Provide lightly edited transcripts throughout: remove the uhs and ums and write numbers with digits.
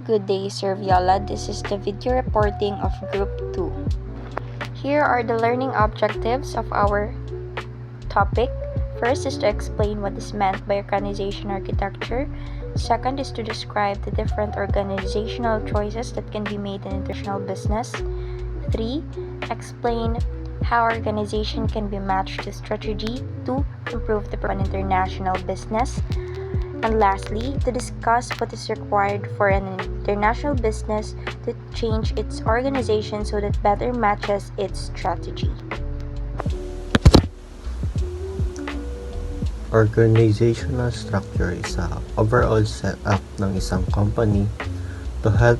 Good day, Sir Viola. This is the video reporting of Group 2. Here are the learning objectives of our topic. First is to explain what is meant by organization architecture. Second is to describe the different organizational choices that can be made in international business. 3. Explain how organization can be matched to strategy to improve the international business. And lastly, to discuss what is required for an international business to change its organization so that better matches its strategy. Organizational structure is a overall setup ng isang company to help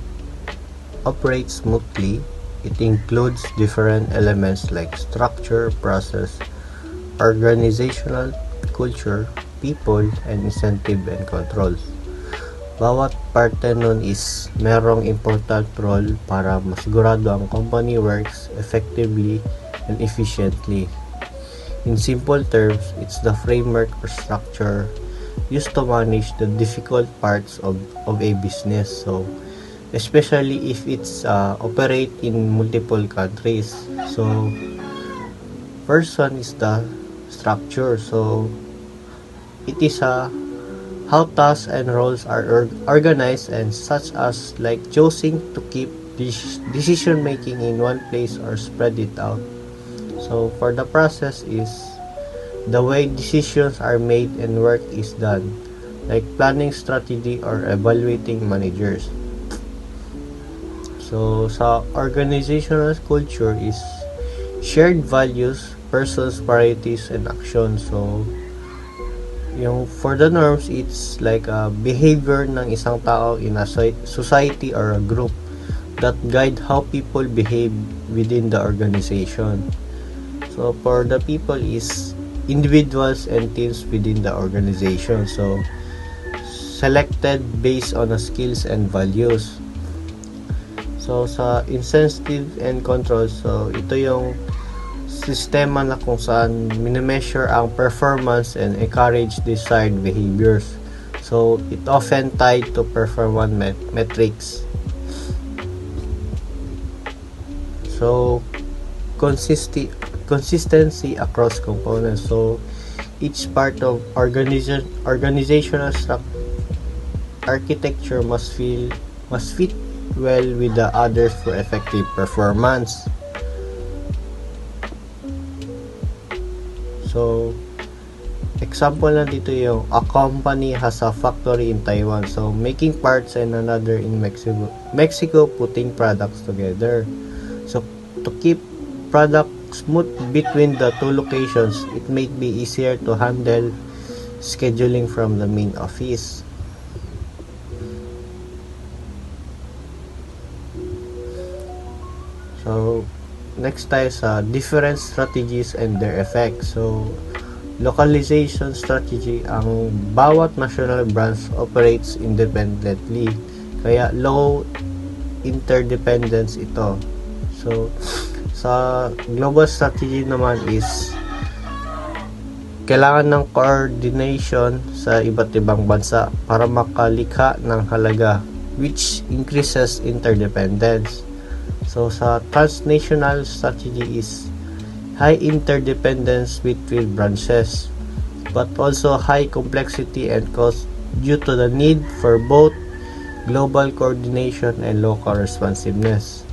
operate smoothly. It includes different elements like structure, process, organizational culture, people, and incentive and controls. Bawat parte nun is merong important role para masigurado ang company works effectively and efficiently. In simple terms, it's the framework or structure used to manage the difficult parts of a business. So, especially if it's operate in multiple countries. So, first one is the structure. So, it is how tasks and roles are organized and such as like choosing to keep decision making in one place or spread it out. So for the process is the way decisions are made and work is done, like planning strategy or evaluating managers. So sa organizational culture is shared values, persons, priorities, and actions. So yung for the norms, it's like a behavior ng isang tao in a society or a group that guide how people behave within the organization. So for the people is individuals and teams within the organization. So selected based on the skills and values. So sa incentive and control, so ito yung sistema na kung saan minimeasure ang performance and encourage desired behaviors. So, it often tied to performance metrics. So, consistency across components. So, each part of organizational architecture must fit well with the others for effective performance. So, example na dito yung a company has a factory in Taiwan, so making parts and another in Mexico putting products together. So, to keep product smooth between the two locations, it may be easier to handle scheduling from the main office. So, next tayo sa different strategies and their effects. So, localization strategy, ang bawat national branch operates independently. Kaya low interdependence ito. So, sa global strategy naman is kailangan ng coordination sa iba't ibang bansa para makalikha ng halaga, which increases interdependence. So, sa transnational strategy is high interdependence between branches, but also high complexity and cost due to the need for both global coordination and local responsiveness.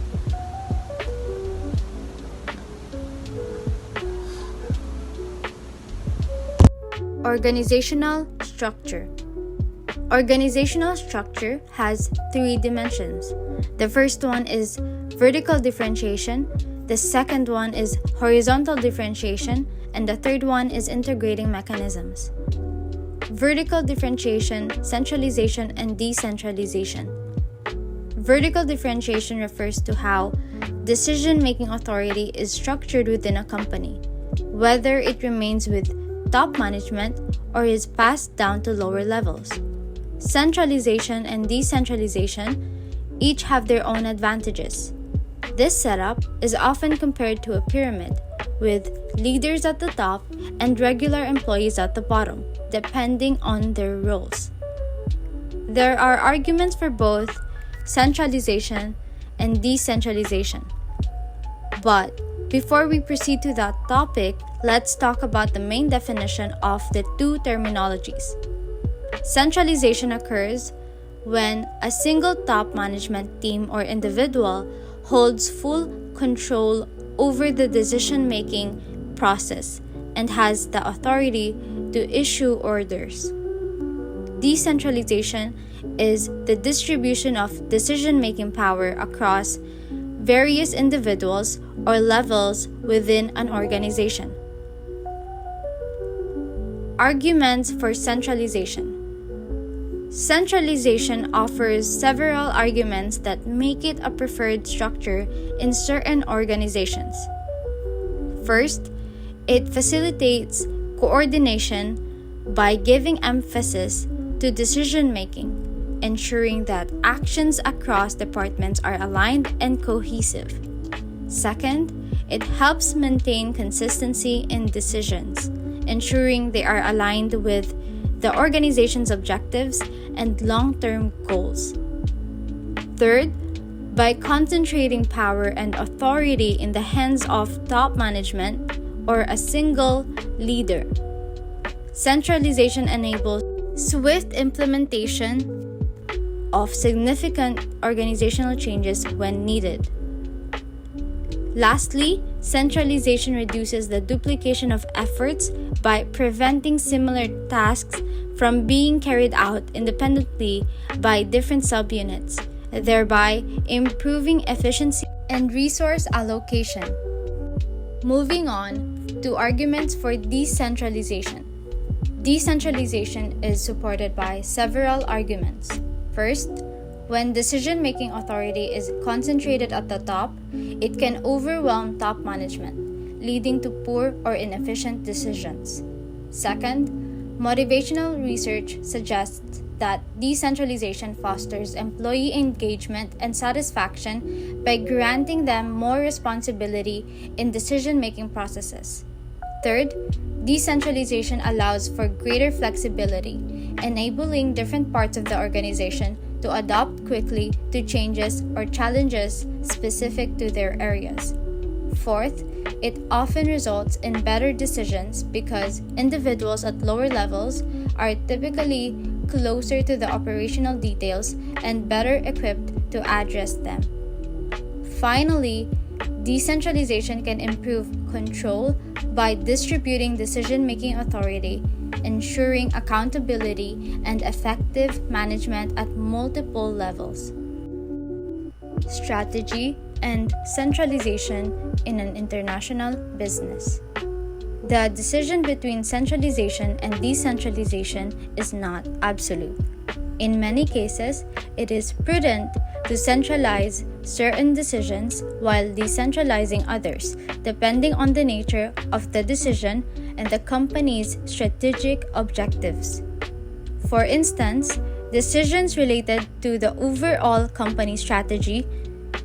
Organizational structure. Organizational structure has 3 dimensions. The first one is vertical differentiation, the second one is horizontal differentiation, and the third one is integrating mechanisms. Vertical differentiation, centralization, and decentralization. Vertical differentiation refers to how decision-making authority is structured within a company, whether it remains with top management or is passed down to lower levels. Centralization and decentralization each have their own advantages. This setup is often compared to a pyramid, with leaders at the top and regular employees at the bottom, depending on their roles. There are arguments for both centralization and decentralization. But before we proceed to that topic, let's talk about the main definition of the two terminologies. Centralization occurs when a single top management team or individual holds full control over the decision-making process and has the authority to issue orders. Decentralization is the distribution of decision-making power across various individuals or levels within an organization. Arguments for centralization. Centralization offers several arguments that make it a preferred structure in certain organizations. First, it facilitates coordination by giving emphasis to decision-making, ensuring that actions across departments are aligned and cohesive. Second, it helps maintain consistency in decisions, ensuring they are aligned with the organization's objectives and long-term goals. Third, by concentrating power and authority in the hands of top management or a single leader. Centralization enables swift implementation of significant organizational changes when needed. Lastly, centralization reduces the duplication of efforts by preventing similar tasks from being carried out independently by different subunits, thereby improving efficiency and resource allocation. Moving on to arguments for decentralization. Decentralization is supported by several arguments. First, when decision-making authority is concentrated at the top, it can overwhelm top management, leading to poor or inefficient decisions. Second, motivational research suggests that decentralization fosters employee engagement and satisfaction by granting them more responsibility in decision-making processes. Third, decentralization allows for greater flexibility, enabling different parts of the organization to adapt quickly to changes or challenges specific to their areas. Fourth, it often results in better decisions because individuals at lower levels are typically closer to the operational details and better equipped to address them. Finally, decentralization can improve control by distributing decision-making authority, ensuring accountability and effective management at multiple levels. Strategy and centralization in an international business. The decision between centralization and decentralization is not absolute. In many cases, it is prudent to centralize certain decisions while decentralizing others, depending on the nature of the decision and the company's strategic objectives. For instance, decisions related to the overall company strategy,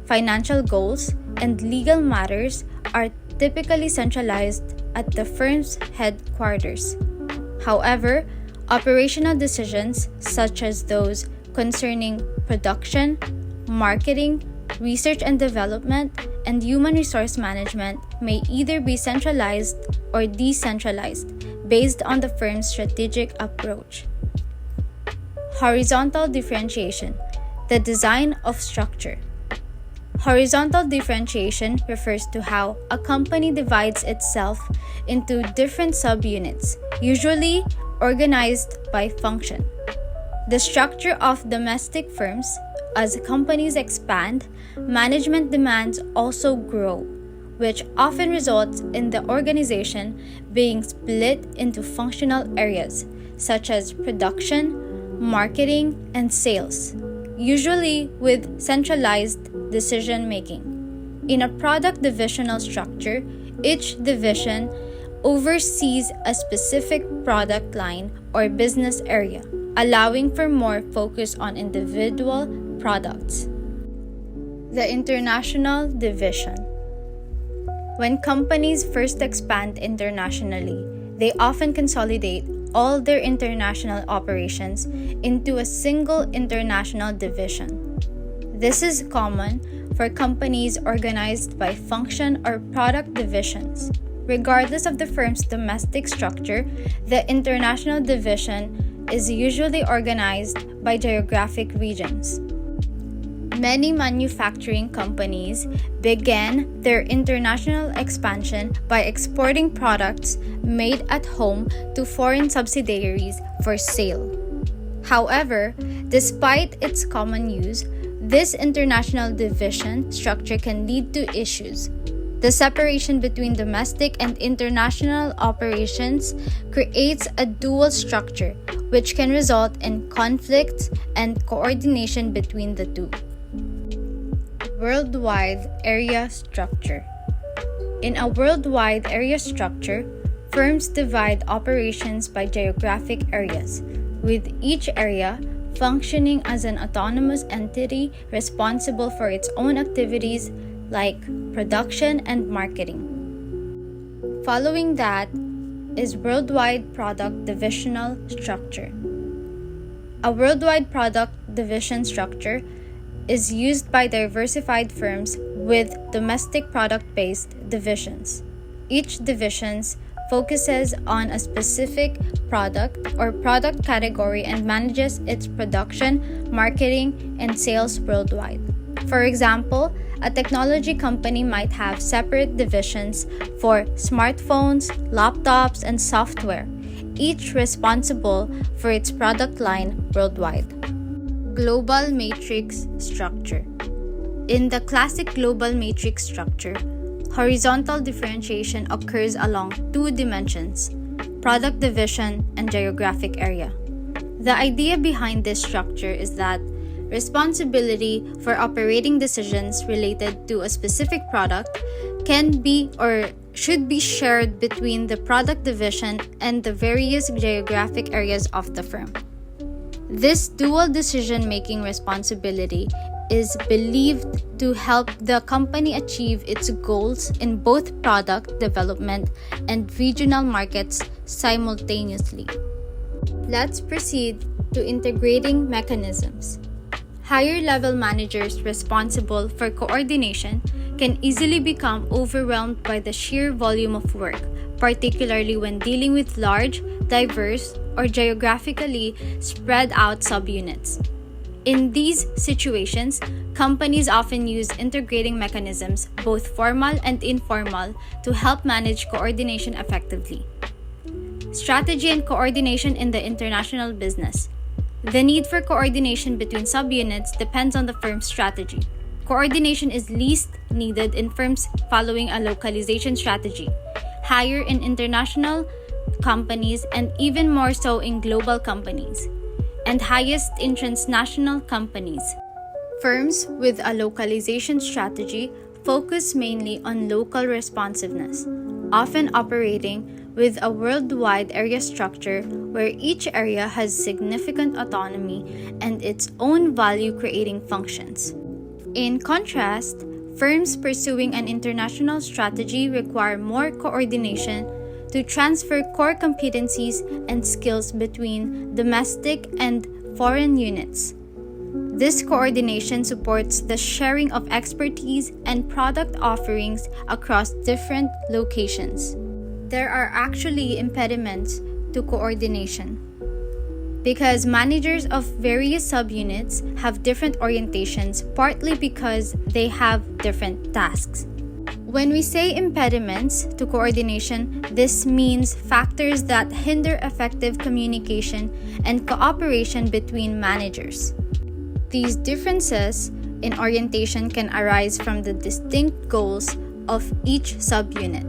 financial goals, and legal matters are typically centralized at the firm's headquarters. However, operational decisions such as those concerning production, marketing, research and development, and human resource management may either be centralized or decentralized based on the firm's strategic approach. Horizontal differentiation, the design of structure. Horizontal differentiation refers to how a company divides itself into different subunits, usually organized by function. The structure of domestic firms. As companies expand, management demands also grow, which often results in the organization being split into functional areas such as production, marketing, and sales, usually with centralized decision-making. In a product divisional structure, each division oversees a specific product line or business area, allowing for more focus on individual products. The international division. When companies first expand internationally, they often consolidate all their international operations into a single international division. This is common for companies organized by function or product divisions. Regardless of the firm's domestic structure, the international division is usually organized by geographic regions. Many manufacturing companies began their international expansion by exporting products made at home to foreign subsidiaries for sale. However, despite its common use, this international division structure can lead to issues. The separation between domestic and international operations creates a dual structure, which can result in conflicts and coordination between the two. Worldwide area structure. In a worldwide area structure, firms divide operations by geographic areas, with each area functioning as an autonomous entity responsible for its own activities like production and marketing. Following that is worldwide product divisional structure. A worldwide product division structure is used by diversified firms with domestic product-based divisions. Each division focuses on a specific product or product category and manages its production, marketing, and sales worldwide. For example, a technology company might have separate divisions for smartphones, laptops, and software, each responsible for its product line worldwide. Global matrix structure. In the classic global matrix structure, horizontal differentiation occurs along two dimensions: product division and geographic area. The idea behind this structure is that responsibility for operating decisions related to a specific product can be or should be shared between the product division and the various geographic areas of the firm. This dual decision-making responsibility is believed to help the company achieve its goals in both product development and regional markets simultaneously. Let's proceed to integrating mechanisms. Higher-level managers responsible for coordination can easily become overwhelmed by the sheer volume of work, particularly when dealing with large, diverse, or geographically spread out subunits. In these situations, companies often use integrating mechanisms, both formal and informal, to help manage coordination effectively. Strategy and coordination in the international business. The need for coordination between subunits depends on the firm's strategy. Coordination is least needed in firms following a localization strategy, higher in international companies, and even more so in global companies, and highest in transnational companies. Firms with a localization strategy focus mainly on local responsiveness, often operating with a worldwide area structure where each area has significant autonomy and its own value-creating functions. In contrast, firms pursuing an international strategy require more coordination to transfer core competencies and skills between domestic and foreign units. This coordination supports the sharing of expertise and product offerings across different locations. There are actually impediments to coordination because managers of various subunits have different orientations, partly because they have different tasks. When we say impediments to coordination, this means factors that hinder effective communication and cooperation between managers. These differences in orientation can arise from the distinct goals of each subunit.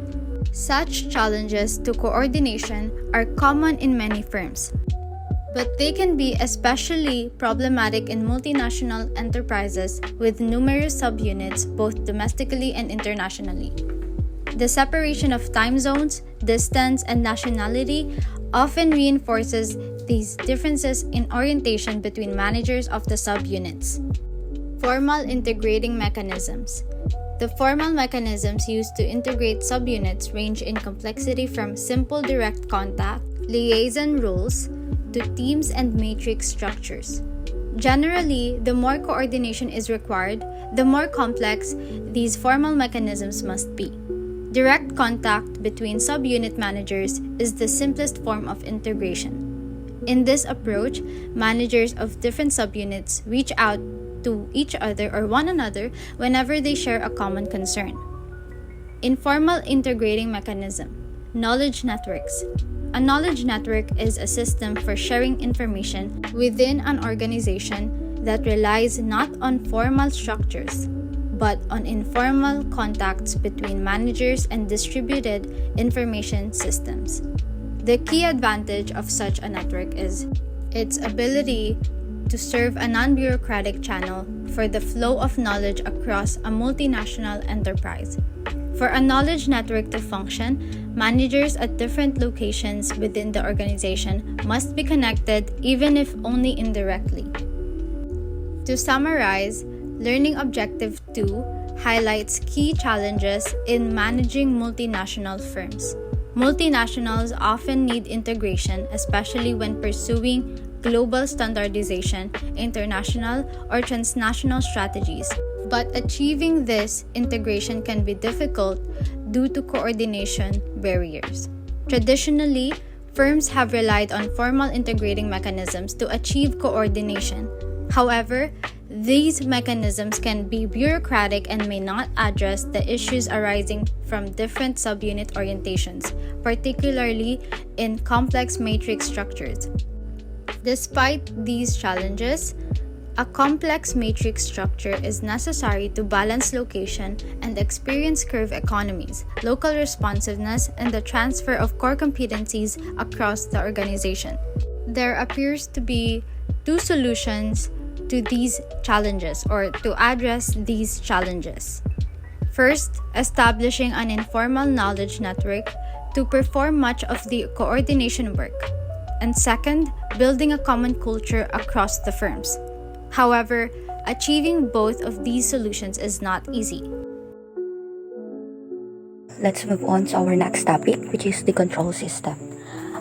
Such challenges to coordination are common in many firms, but they can be especially problematic in multinational enterprises with numerous subunits both domestically and internationally. The separation of time zones, distance, and nationality often reinforces these differences in orientation between managers of the subunits. Formal integrating mechanisms. The formal mechanisms used to integrate subunits range in complexity from simple direct contact, liaison rules, to teams and matrix structures. Generally, the more coordination is required, the more complex these formal mechanisms must be. Direct contact between subunit managers is the simplest form of integration. In this approach, managers of different subunits reach out to each other or one another whenever they share a common concern. Informal integrating mechanism. Knowledge networks. A knowledge network is a system for sharing information within an organization that relies not on formal structures, but on informal contacts between managers and distributed information systems. The key advantage of such a network is its ability to serve a non-bureaucratic channel for the flow of knowledge across a multinational enterprise. For a knowledge network to function, managers at different locations within the organization must be connected, even if only indirectly. To summarize, Learning Objective 2 highlights key challenges in managing multinational firms. Multinationals often need integration, especially when pursuing global standardization, international or transnational strategies. But achieving this integration can be difficult due to coordination barriers. Traditionally, firms have relied on formal integrating mechanisms to achieve coordination. However, these mechanisms can be bureaucratic and may not address the issues arising from different subunit orientations, particularly in complex matrix structures. Despite these challenges, a complex matrix structure is necessary to balance location and experience curve economies, local responsiveness, and the transfer of core competencies across the organization. There appears to be two solutions to these challenges or to address these challenges. First, establishing an informal knowledge network to perform much of the coordination work. And second, building a common culture across the firms. However, achieving both of these solutions is not easy. Let's move on to our next topic, which is the control system.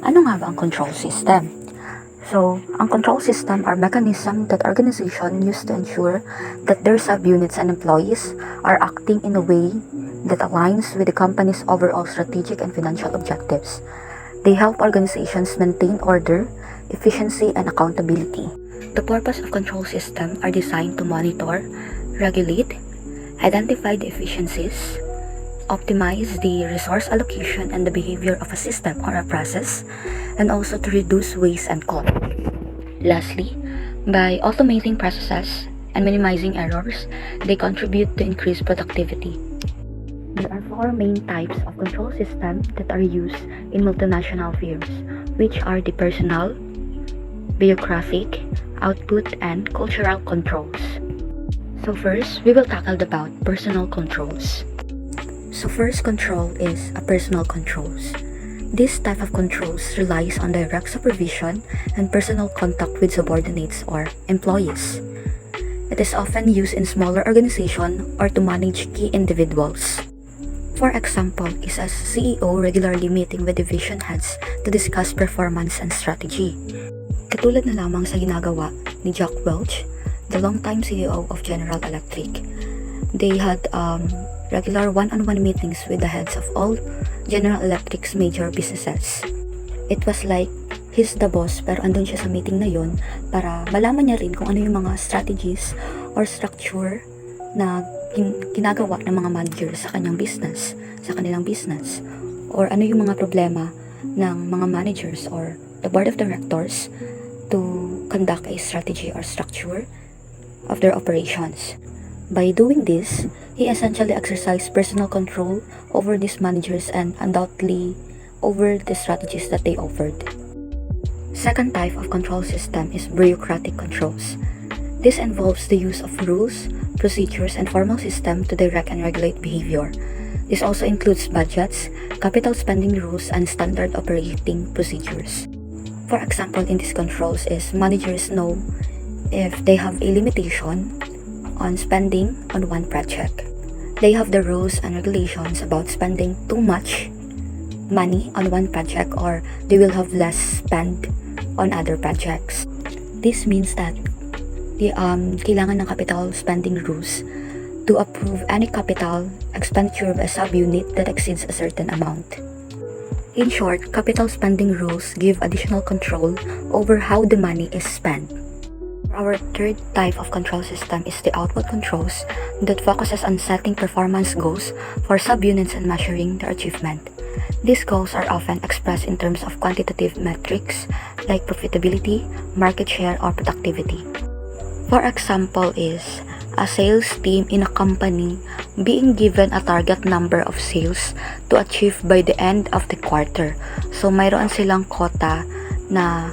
Ano nga ba ang control system? So, ang control system are mechanism that organization use to ensure that their subunits and employees are acting in a way that aligns with the company's overall strategic and financial objectives. They help organizations maintain order, efficiency, and accountability. The purpose of control system are designed to monitor, regulate, identify the efficiencies, optimize the resource allocation and the behavior of a system or a process, and also to reduce waste and cost. Lastly, by automating processes and minimizing errors, they contribute to increased productivity. There are four main types of control systems that are used in multinational firms, which are the personal, bureaucratic, output, and cultural controls. So first, we will tackle about personal controls. So first control is a personal controls. This type of controls relies on direct supervision and personal contact with subordinates or employees. It is often used in smaller organizations or to manage key individuals. For example, is a CEO regularly meeting with division heads to discuss performance and strategy. Katulad na lamang sa ginagawa ni Jack Welch, the longtime CEO of General Electric. They had regular one-on-one meetings with the heads of all General Electric's major businesses. It was like he's the boss pero andun siya sa meeting na yun para malaman niya rin kung ano yung mga strategies or structure na ginagawa ng mga managers sa kanyang business, sa kanilang business, or ano yung mga problema ng mga managers or the board of directors to conduct a strategy or structure of their operations. By doing this, he essentially exercised personal control over these managers and undoubtedly over the strategies that they offered. Second type of control system is bureaucratic controls. This involves the use of rules, procedures, and formal system to direct and regulate behavior. This also includes budgets, capital spending rules, and standard operating procedures. For example, in these controls is managers know if they have a limitation on spending on one project. They have the rules and regulations about spending too much money on one project or they will have less spend on other projects. This means that kailangan ng capital spending rules to approve any capital expenditure of a subunit that exceeds a certain amount. In short, capital spending rules give additional control over how the money is spent. Our third type of control system is the output controls that focuses on setting performance goals for subunits and measuring their achievement. These goals are often expressed in terms of quantitative metrics like profitability, market share, or productivity. For example is a sales team in a company being given a target number of sales to achieve by the end of the quarter. So mayroon silang quota na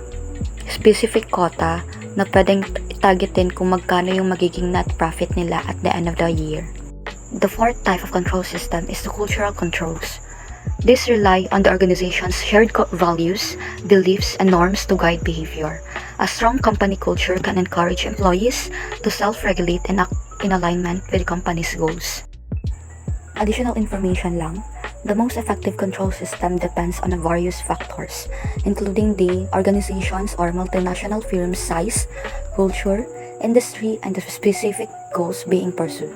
specific quota na pwedeng targetin kung magkano yung magiging net profit nila at the end of the year. The fourth type of control system is the cultural controls. These rely on the organization's shared values, beliefs, and norms to guide behavior. A strong company culture can encourage employees to self-regulate and act in alignment with the company's goals. Additional information lang, the most effective control system depends on various factors, including the organization's or multinational firm's size, culture, industry, and the specific goals being pursued.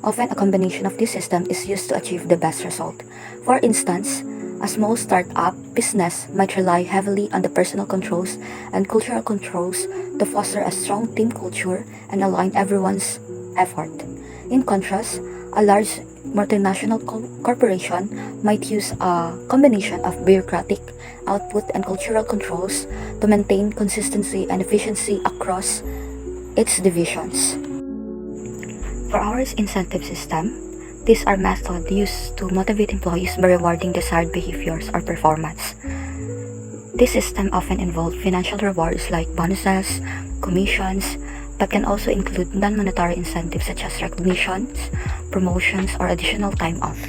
Often, a combination of this system is used to achieve the best result. For instance, a small startup business might rely heavily on the personal controls and cultural controls to foster a strong team culture and align everyone's effort. In contrast, a large multinational corporation might use a combination of bureaucratic output and cultural controls to maintain consistency and efficiency across its divisions. For our incentive system, these are methods used to motivate employees by rewarding desired behaviors or performance. This system often involves financial rewards like bonuses, commissions, but can also include non-monetary incentives such as recognitions, promotions, or additional time off.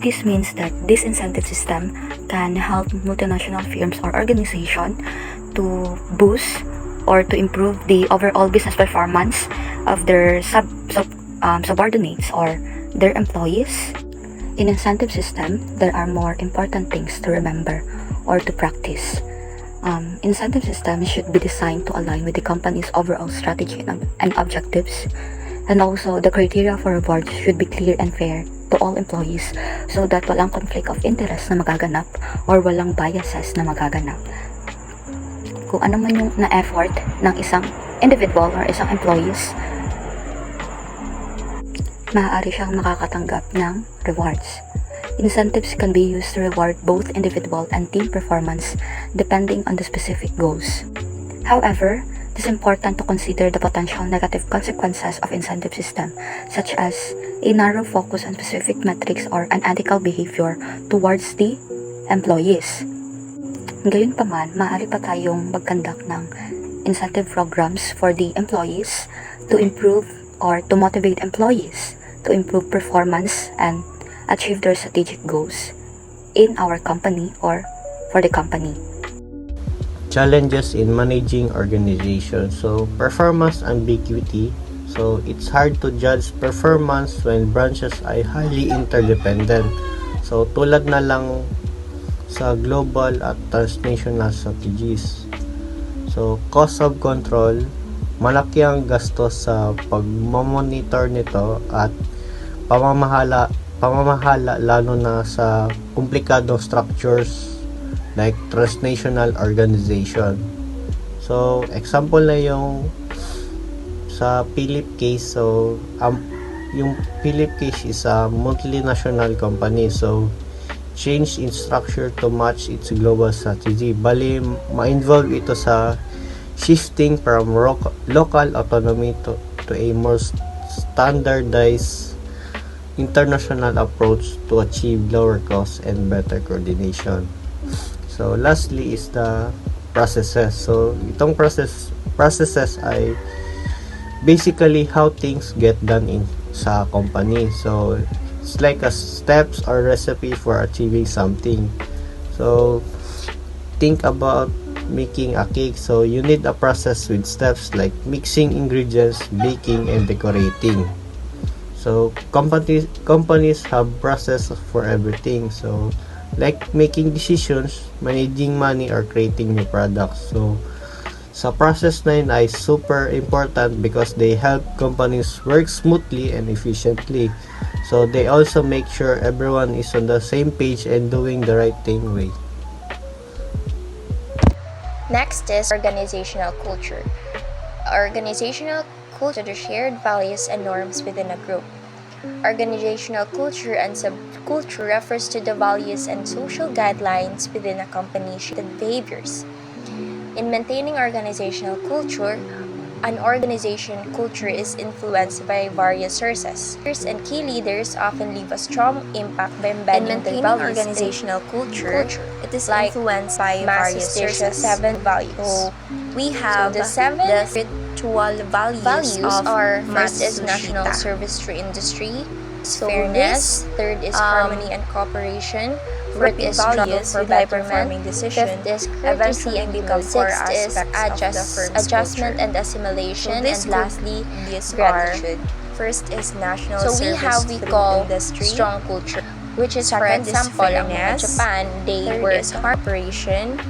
This means that this incentive system can help multinational firms or organizations to boost or to improve the overall business performance of their subordinates or their employees. In incentive system, there are more important things to remember or to practice. Incentive systems should be designed to align with the company's overall strategy and objectives, and also the criteria for rewards should be clear and fair to all employees so that walang conflict of interest na magaganap or walang biases na magaganap. Kung ano man yung na-effort ng isang individual or isang employees, maaari siyang makakatanggap ng rewards. Incentives can be used to reward both individual and team performance depending on the specific goals. However, it is important to consider the potential negative consequences of incentive system, such as a narrow focus on specific metrics or unethical behavior towards the employees. Gayunpaman, maaari pa tayong mag-conduct ng incentive programs for the employees to improve or to motivate employees to improve performance and achieve their strategic goals in our company or for the company. Challenges in managing organization. So, performance ambiguity. So, it's hard to judge performance when branches are highly interdependent. So, tulad na lang sa global at transnational strategies. So, cost of control, malaki ang gastos sa pagmamonitor nito at pamamahala lalo na sa komplikadong structures like transnational organization. So, example na yung sa Philip case. So, yung Philip case is a multinational company. So, change in structure to match its global strategy. Bali, ma-involve ito sa shifting from local autonomy to a more standardized international approach to achieve lower costs and better coordination. So, lastly is the processes. So, itong processes ay basically how things get done in sa company. So, it's like a steps or recipe for achieving something. So, think about making a cake. So, you need a process with steps like mixing ingredients, baking, and decorating. So, companies have process for everything. So, like making decisions, managing money, or creating new products. So, Sa process na yun ay super important because they help companies work smoothly and efficiently. So they also make sure everyone is on the same page and doing the right thing way. Next is organizational culture. Organizational culture are the shared values and norms within a group. Organizational culture and subculture refers to the values and social guidelines within a company's behaviors. In maintaining organizational culture, an organization culture is influenced by various sources. Leaders and key leaders often leave a strong impact by embedding their values. Organizational culture, it is like influenced by various sources. 7 values. So we have the 7 spiritual values are first is national service to industry, so fairness. Third is harmony and cooperation. Fourth is struggle for betterment. Fifth is courtesy and become. Sixth is adjustment and assimilation. And lastly, gratitude. First is national service. So we have we call strong culture, which is for example, ang mga Japan, they work cooperation.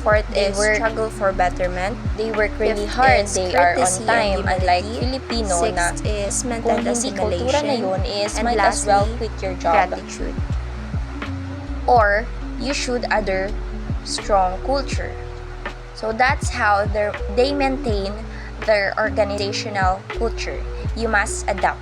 Fourth is struggle for betterment. They work really hard. They are on time. Unlike Filipino na kung hindi kultura na yun is might as well quit your job. Gratitude. Or you should other strong culture. So that's how they maintain their organizational culture. You must adapt.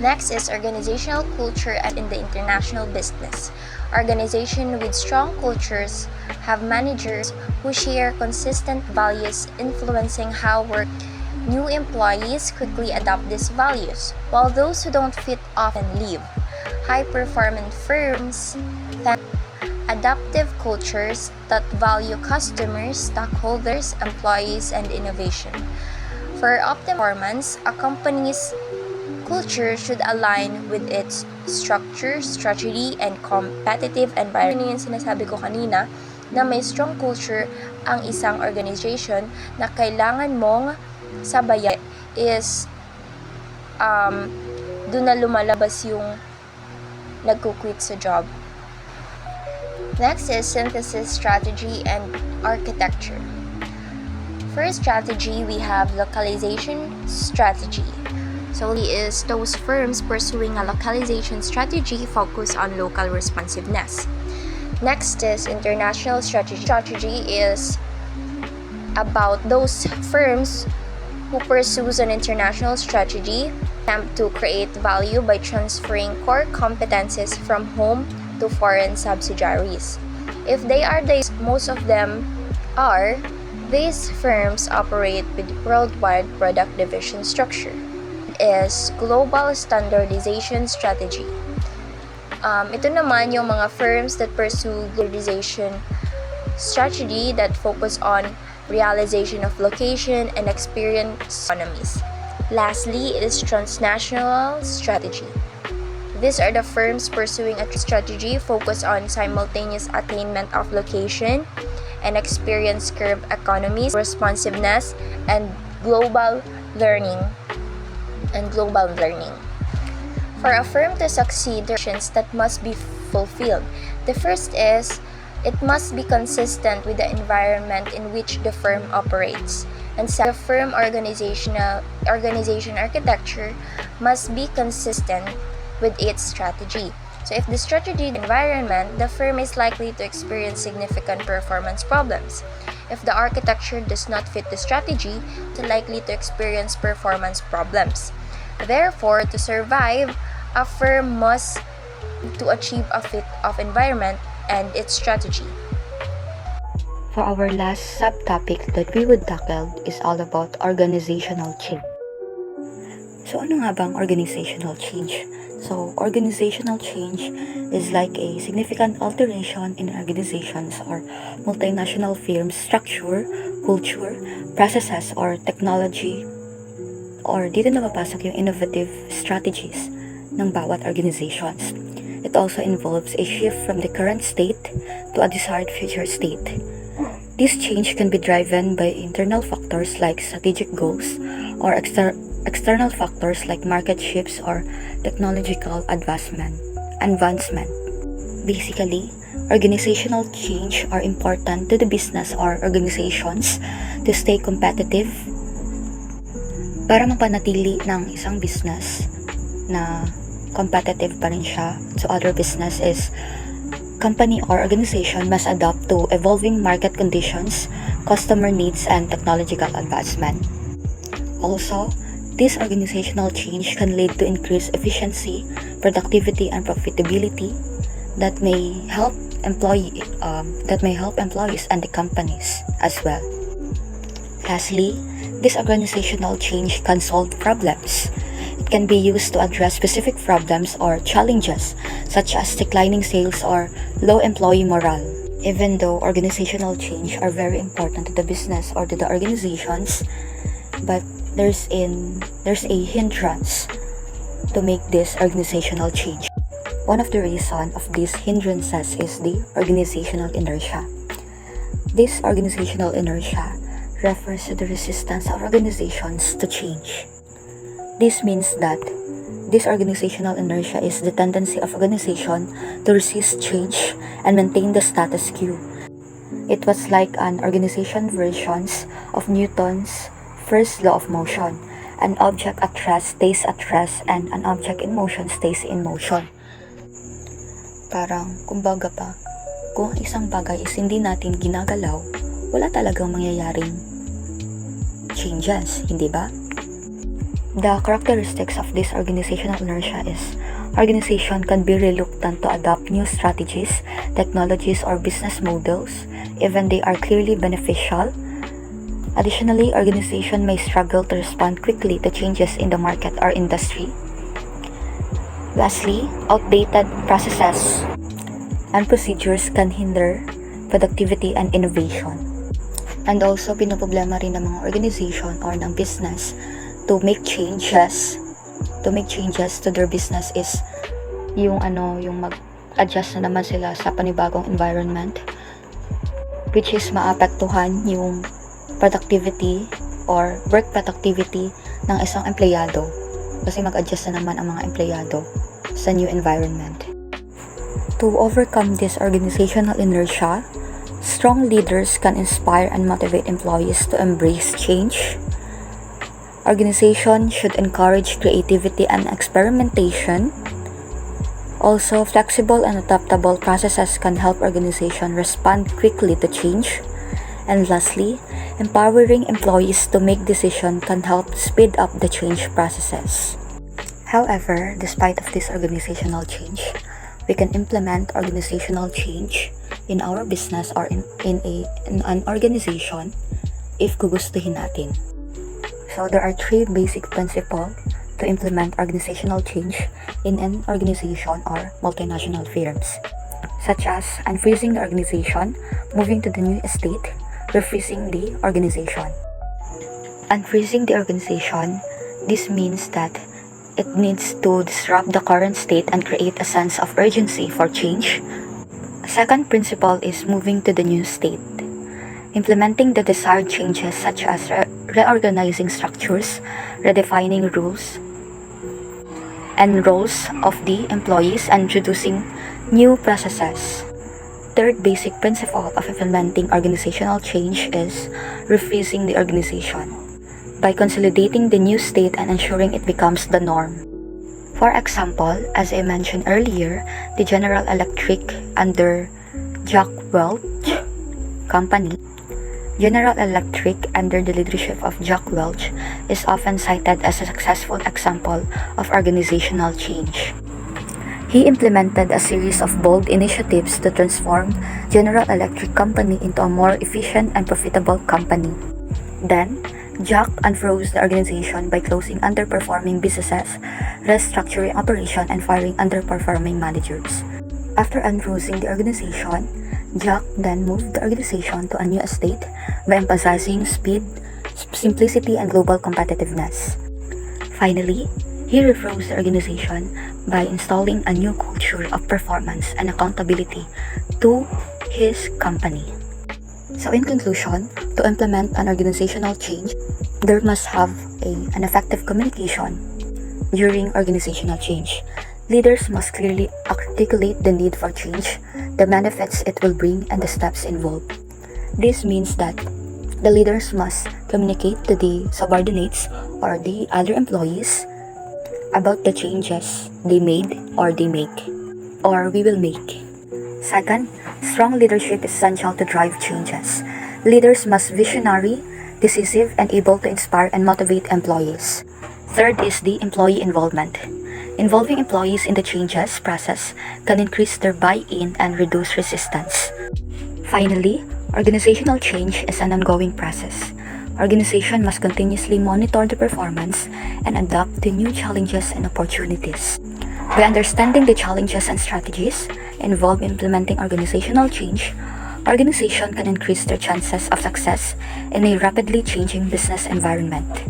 Next is organizational culture in the international business. Organizations with strong cultures have managers who share consistent values, influencing how work. New employees quickly adopt these values, while those who don't fit often leave. High-performance firms adaptive cultures that value customers, stockholders, employees, and innovation. For optimal performance, a company's culture should align with its structure, strategy, and competitive environment. Yung sinasabi ko kanina na may strong culture ang isang organization na kailangan mong sabayan is doon na lumalabas yung nagko-quit sa job. Next is synthesis strategy and architecture. First strategy, we have localization strategy. So it is those firms pursuing a localization strategy focused on local responsiveness. Next is international strategy. Strategy is about those firms who pursues an international strategy, attempt to create value by transferring core competencies from home to foreign subsidiaries. If they are most of them are, these firms operate with worldwide product division structure. Is global standardization strategy. Ito naman yung mga firms that pursue globalization strategy that focus on realization of location and experience economies. Lastly is transnational strategy. These are the firms pursuing a strategy focused on simultaneous attainment of location and experience curve economies, responsiveness, and global learning. For a firm to succeed, there are conditions that must be fulfilled. The first is it must be consistent with the environment in which the firm operates. And second, the firm organization architecture must be consistent with its strategy. So if the strategy environment, the firm is likely to experience significant performance problems. If the architecture does not fit the strategy, it's likely to experience performance problems. Therefore, to survive, a firm must to achieve a fit of environment and its strategy. For our last subtopic that we would tackle is all about organizational change. So ano nga ba ang organizational change? So organizational change is like a significant alteration in organizations or multinational firms' structure, culture, processes, or technology. Or dito na mapasok yung innovative strategies ng bawat organizations. It also involves a shift from the current state to a desired future state. This change can be driven by internal factors like strategic goals or external factors like market shifts or technological advancement. Basically, Organizational change are important to the business or organizations to stay competitive para mapanatili ng isang business na competitive pa rin siya to other business is company or organization must adapt to evolving market conditions, customer needs, and technological advancement. Also, this organizational change can lead to increased efficiency, productivity, and profitability that may help employees and the companies as well. Lastly, this organizational change can solve problems. It can be used to address specific problems or challenges such as declining sales or low employee morale. Even though organizational change are very important to the business or to the organizations, but there's a hindrance to make this organizational change. One of the reasons of these hindrances is the organizational inertia. This organizational inertia refers to the resistance of organizations to change. This means that this organizational inertia is the tendency of organization to resist change and maintain the status quo. It was like an organization versions of Newton's first law of motion. An object at rest stays at rest and an object in motion stays in motion. Parang, kumbaga pa, kung isang bagay is hindi natin ginagalaw, wala talagang mangyayaring changes, hindi ba? The characteristics of this organizational inertia is organization can be reluctant to adopt new strategies, technologies, or business models, even they are clearly beneficial. Additionally, organization may struggle to respond quickly to changes in the market or industry. Lastly, outdated processes and procedures can hinder productivity and innovation. And also, pinoproblema rin ng mga organization or ng business to make changes to their business is yung mag-adjust na naman sila sa panibagong environment, which is maapektuhan yung productivity or work productivity ng isang empleyado kasi mag-adjust na naman ang mga empleyado sa new environment. To overcome this organizational inertia, strong leaders can inspire and motivate employees to embrace change. Organization should encourage creativity and experimentation. Also, flexible and adaptable processes can help organization respond quickly to change. And lastly, empowering employees to make decisions can help speed up the change processes. However, despite of this organizational change, we can implement organizational change in our business or in an organization if gugustuhin natin. So there are 3 basic principles to implement organizational change in an organization or multinational firms, such as unfreezing the organization, moving to the new estate, refreezing the organization. Unfreezing the organization, this means that it needs to disrupt the current state and create a sense of urgency for change. Second principle is moving to the new state. Implementing the desired changes such as reorganizing structures, redefining rules and roles of the employees, and introducing new processes. Third basic principle of implementing organizational change is refreezing the organization by consolidating the new state and ensuring it becomes the norm. For example, as I mentioned earlier, the General Electric under Jack Welch company. General Electric under the leadership of Jack Welch is often cited as a successful example of organizational change. He implemented a series of bold initiatives to transform General Electric Company into a more efficient and profitable company. Then, Jack unfroze the organization by closing underperforming businesses, restructuring operation, and firing underperforming managers. After unfreezing the organization, Jack then moved the organization to a new estate by emphasizing speed, simplicity, and global competitiveness. Finally, he refroze the organization by installing a new culture of performance and accountability to his company. So in conclusion, to implement an organizational change, there must have an effective communication during organizational change. Leaders must clearly articulate the need for change, the benefits it will bring, and the steps involved. This means that the leaders must communicate to the subordinates or the other employees about the changes they made or they make or we will make. Second, strong leadership is essential to drive changes. Leaders must be visionary, decisive, and able to inspire and motivate employees. Third is the employee involvement. Involving employees in the changes process can increase their buy-in and reduce resistance. Finally, organizational change is an ongoing process. Organization must continuously monitor the performance and adapt to new challenges and opportunities. By understanding the challenges and strategies involved in implementing organizational change, organization can increase their chances of success in a rapidly changing business environment.